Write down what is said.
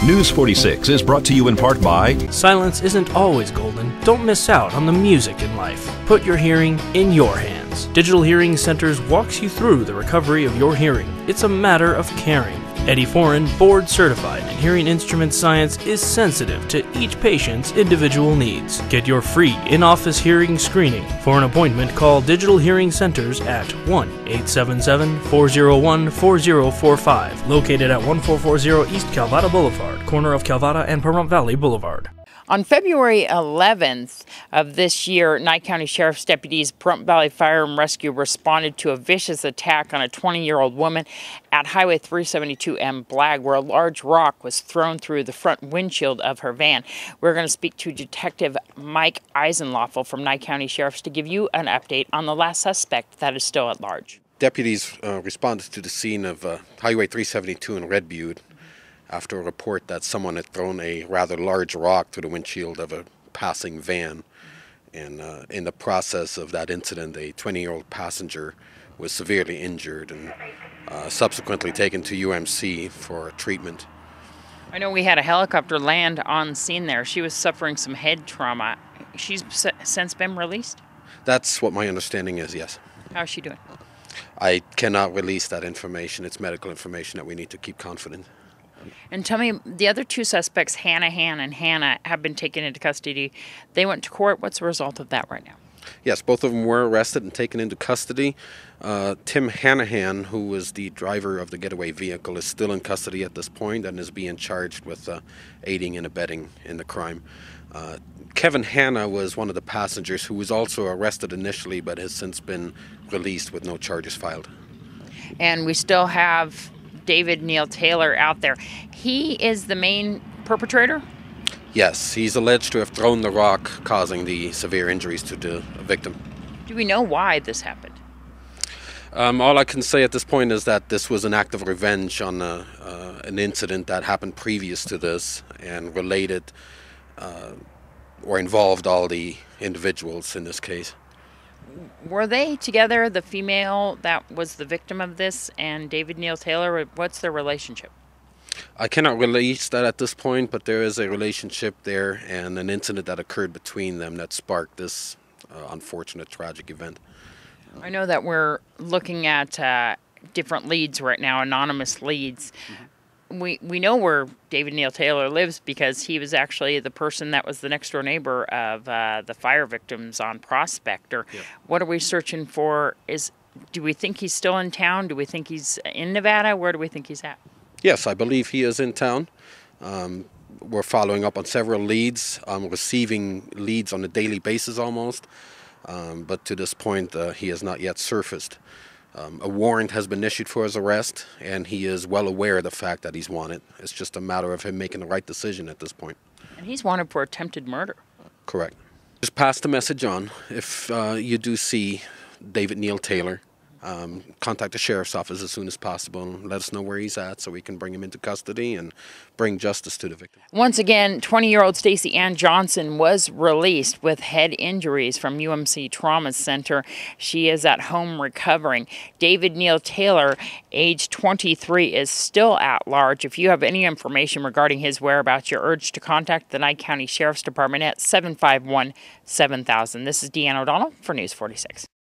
News 46 is brought to you in part by Silence isn't always golden. Don't miss out on the music in life. Put your hearing in your hands. Digital Hearing Centers walks you through the recovery of your hearing. It's a matter of caring. Eddie Foreign, board certified in hearing instrument science, is sensitive to each patient's individual needs. Get your free in-office hearing screening. For an appointment, call Digital Hearing Centers at 1-877-401-4045, located at 1440 East Calvada Boulevard, corner of Calvada and Pahrump Valley Boulevard. On February 11th of this year, Nye County Sheriff's deputies, Pahrump Valley Fire and Rescue, responded to a vicious attack on a 20-year-old woman at Highway 372 in Blag, where a large rock was thrown through the front windshield of her van. We're going to speak to Detective Mike Eisenloffel from Nye County Sheriff's to give you an update on the last suspect that is still at large. Deputies responded to the scene of Highway 372 in Red Butte after a report that someone had thrown a rather large rock through the windshield of a passing van. And in the process of that incident, a 20-year-old passenger was severely injured and subsequently taken to UMC for treatment. I know we had a helicopter land on scene there. She was suffering some head trauma. She's since been released? That's what my understanding is, yes. How's she doing? I cannot release that information. It's medical information that we need to keep confident. And tell me, the other two suspects, Hanahan and Hannah, have been taken into custody. They went to court. What's the result of that right now? Yes, both of them were arrested and taken into custody. Tim Hanahan, who was the driver of the getaway vehicle, is still in custody at this point and is being charged with aiding and abetting in the crime. Kevin Hanna was one of the passengers who was also arrested initially but has since been released with no charges filed. And we still have David Neil Taylor out there. He is the main perpetrator? Yes, he's alleged to have thrown the rock, causing the severe injuries to the victim. Do we know why this happened? All I can say at this point is that this was an act of revenge on an incident that happened previous to this and related or involved all the individuals in this case. Were they together, the female that was the victim of this and David Neil Taylor? What's their relationship? I cannot release that at this point, but there is a relationship there and an incident that occurred between them that sparked this unfortunate, tragic event. I know that we're looking at different leads right now, anonymous leads. Mm-hmm. We know where David Neil Taylor lives because he was actually the person that was the next door neighbor of the fire victims on Prospector. Yeah. What are we searching for? Do we think he's still in town? Do we think he's in Nevada? Where do we think he's at? Yes, I believe he is in town. We're following up on several leads, receiving leads on a daily basis almost. But to this point, he has not yet surfaced. A warrant has been issued for his arrest, and he is well aware of the fact that he's wanted. It's just a matter of him making the right decision at this point. And he's wanted for attempted murder. Correct. Just pass the message on. If you do see David Neil Taylor, contact the sheriff's office as soon as possible and let us know where he's at so we can bring him into custody and bring justice to the victim. Once again, 20-year-old Stacey Ann Johnson was released with head injuries from UMC Trauma Center. She is at home recovering. David Neil Taylor, age 23, is still at large. If you have any information regarding his whereabouts, you're urged to contact the Nye County Sheriff's Department at 751-7000. This is Deanne O'Donnell for News 46.